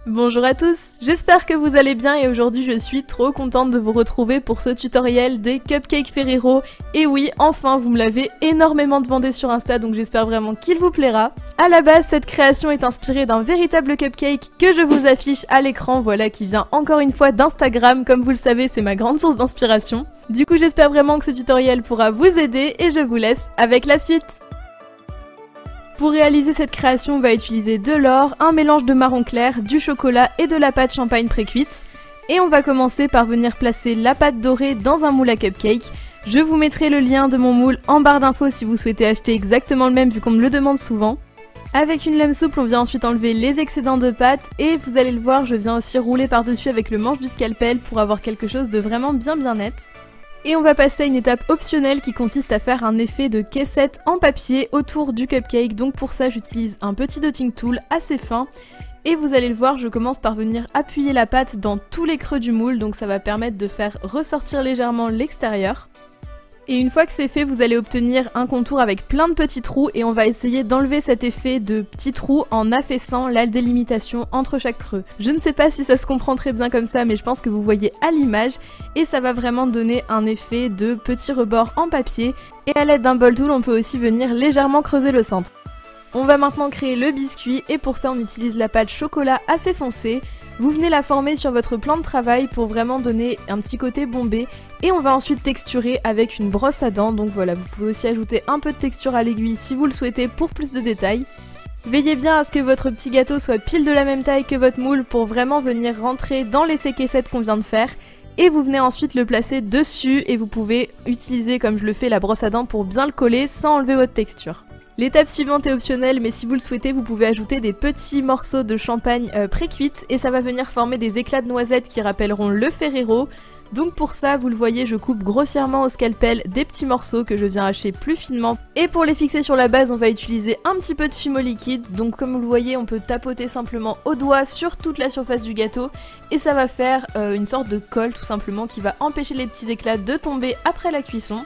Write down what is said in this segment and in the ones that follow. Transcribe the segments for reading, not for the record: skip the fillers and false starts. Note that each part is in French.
Bonjour à tous, j'espère que vous allez bien et aujourd'hui je suis trop contente de vous retrouver pour ce tutoriel des cupcakes Ferrero. Et oui, enfin vous me l'avez énormément demandé sur Insta donc j'espère vraiment qu'il vous plaira. À la base, cette création est inspirée d'un véritable cupcake que je vous affiche à l'écran, voilà, qui vient encore une fois d'Instagram, comme vous le savez c'est ma grande source d'inspiration. Du coup j'espère vraiment que ce tutoriel pourra vous aider et je vous laisse avec la suite. Pour réaliser cette création, on va utiliser de l'or, un mélange de marron clair, du chocolat et de la pâte champagne précuite. Et on va commencer par venir placer la pâte dorée dans un moule à cupcake. Je vous mettrai le lien de mon moule en barre d'infos si vous souhaitez acheter exactement le même vu qu'on me le demande souvent. Avec une lame souple, on vient ensuite enlever les excédents de pâte et vous allez le voir, je viens aussi rouler par-dessus avec le manche du scalpel pour avoir quelque chose de vraiment bien net. Et on va passer à une étape optionnelle qui consiste à faire un effet de caissette en papier autour du cupcake. Donc pour ça j'utilise un petit dotting tool assez fin. Et vous allez le voir, je commence par venir appuyer la pâte dans tous les creux du moule. Donc ça va permettre de faire ressortir légèrement l'extérieur. Et une fois que c'est fait, vous allez obtenir un contour avec plein de petits trous et on va essayer d'enlever cet effet de petits trous en affaissant la délimitation entre chaque creux. Je ne sais pas si ça se comprend très bien comme ça, mais je pense que vous voyez à l'image et ça va vraiment donner un effet de petits rebords en papier. Et à l'aide d'un ball tool, on peut aussi venir légèrement creuser le centre. On va maintenant créer le biscuit et pour ça on utilise la pâte chocolat assez foncée. Vous venez la former sur votre plan de travail pour vraiment donner un petit côté bombé et on va ensuite texturer avec une brosse à dents. Donc voilà, vous pouvez aussi ajouter un peu de texture à l'aiguille si vous le souhaitez pour plus de détails. Veillez bien à ce que votre petit gâteau soit pile de la même taille que votre moule pour vraiment venir rentrer dans l'effet caissette qu'on vient de faire. Et vous venez ensuite le placer dessus et vous pouvez utiliser comme je le fais la brosse à dents pour bien le coller sans enlever votre texture. L'étape suivante est optionnelle, mais si vous le souhaitez, vous pouvez ajouter des petits morceaux de champagne pré-cuite et ça va venir former des éclats de noisettes qui rappelleront le Ferrero. Donc pour ça, vous le voyez, je coupe grossièrement au scalpel des petits morceaux que je viens hacher plus finement. Et pour les fixer sur la base, on va utiliser un petit peu de fimo liquide. Donc comme vous le voyez, on peut tapoter simplement au doigt sur toute la surface du gâteau et ça va faire une sorte de colle tout simplement qui va empêcher les petits éclats de tomber après la cuisson.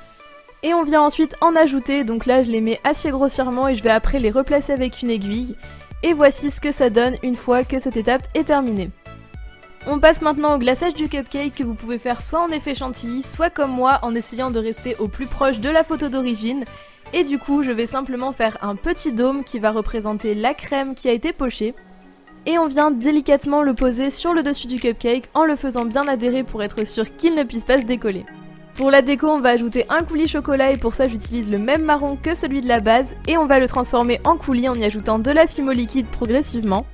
Et on vient ensuite en ajouter, donc là je les mets assez grossièrement et je vais après les replacer avec une aiguille. Et voici ce que ça donne une fois que cette étape est terminée. On passe maintenant au glaçage du cupcake que vous pouvez faire soit en effet chantilly, soit comme moi en essayant de rester au plus proche de la photo d'origine. Et du coup je vais simplement faire un petit dôme qui va représenter la crème qui a été pochée. Et on vient délicatement le poser sur le dessus du cupcake en le faisant bien adhérer pour être sûr qu'il ne puisse pas se décoller. Pour la déco, on va ajouter un coulis chocolat et pour ça j'utilise le même marron que celui de la base et on va le transformer en coulis en y ajoutant de la fimo liquide progressivement.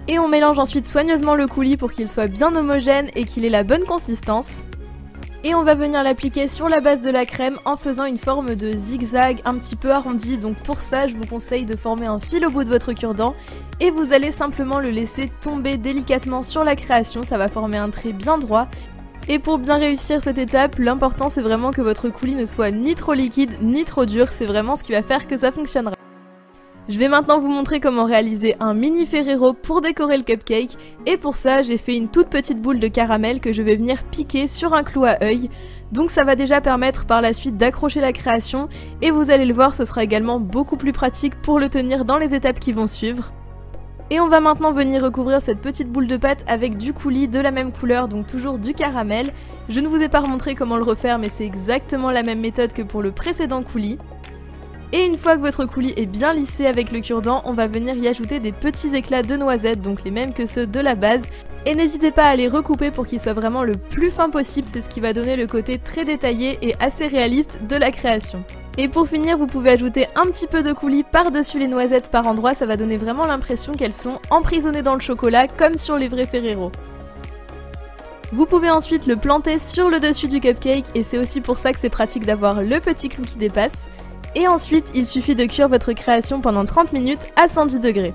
Et on mélange ensuite soigneusement le coulis pour qu'il soit bien homogène et qu'il ait la bonne consistance. Et on va venir l'appliquer sur la base de la crème en faisant une forme de zigzag un petit peu arrondi. Donc pour ça, je vous conseille de former un fil au bout de votre cure-dent et vous allez simplement le laisser tomber délicatement sur la création, ça va former un trait bien droit. Et pour bien réussir cette étape, l'important c'est vraiment que votre coulis ne soit ni trop liquide ni trop dur, c'est vraiment ce qui va faire que ça fonctionnera. Je vais maintenant vous montrer comment réaliser un mini Ferrero pour décorer le cupcake et pour ça j'ai fait une toute petite boule de caramel que je vais venir piquer sur un clou à œil. Donc ça va déjà permettre par la suite d'accrocher la création et vous allez le voir, ce sera également beaucoup plus pratique pour le tenir dans les étapes qui vont suivre. Et on va maintenant venir recouvrir cette petite boule de pâte avec du coulis de la même couleur, donc toujours du caramel. Je ne vous ai pas montré comment le refaire, mais c'est exactement la même méthode que pour le précédent coulis. Et une fois que votre coulis est bien lissé avec le cure-dent, on va venir y ajouter des petits éclats de noisettes, donc les mêmes que ceux de la base. Et n'hésitez pas à les recouper pour qu'ils soient vraiment le plus fin possible, c'est ce qui va donner le côté très détaillé et assez réaliste de la création. Et pour finir, vous pouvez ajouter un petit peu de coulis par-dessus les noisettes par endroits, ça va donner vraiment l'impression qu'elles sont emprisonnées dans le chocolat comme sur les vrais Ferrero. Vous pouvez ensuite le planter sur le dessus du cupcake et c'est aussi pour ça que c'est pratique d'avoir le petit clou qui dépasse. Et ensuite, il suffit de cuire votre création pendant 30 minutes à 110 degrés.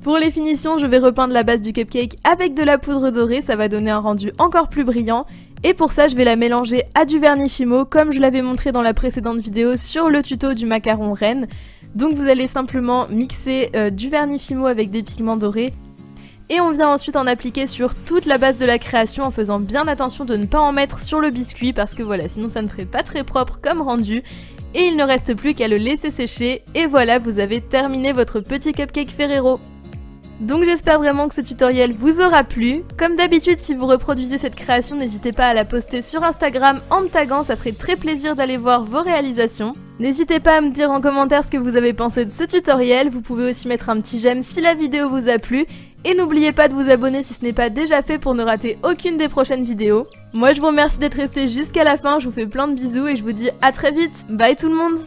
Pour les finitions, je vais repeindre la base du cupcake avec de la poudre dorée, ça va donner un rendu encore plus brillant. Et pour ça, je vais la mélanger à du vernis Fimo, comme je l'avais montré dans la précédente vidéo sur le tuto du macaron reine. Donc vous allez simplement mixer du vernis Fimo avec des pigments dorés. Et on vient ensuite en appliquer sur toute la base de la création en faisant bien attention de ne pas en mettre sur le biscuit parce que voilà, sinon ça ne ferait pas très propre comme rendu. Et il ne reste plus qu'à le laisser sécher et voilà, vous avez terminé votre petit cupcake Ferrero. Donc j'espère vraiment que ce tutoriel vous aura plu. Comme d'habitude, si vous reproduisez cette création, n'hésitez pas à la poster sur Instagram en me taguant, ça ferait très plaisir d'aller voir vos réalisations. N'hésitez pas à me dire en commentaire ce que vous avez pensé de ce tutoriel, vous pouvez aussi mettre un petit j'aime si la vidéo vous a plu, et n'oubliez pas de vous abonner si ce n'est pas déjà fait pour ne rater aucune des prochaines vidéos. Moi je vous remercie d'être resté jusqu'à la fin, je vous fais plein de bisous et je vous dis à très vite, bye tout le monde!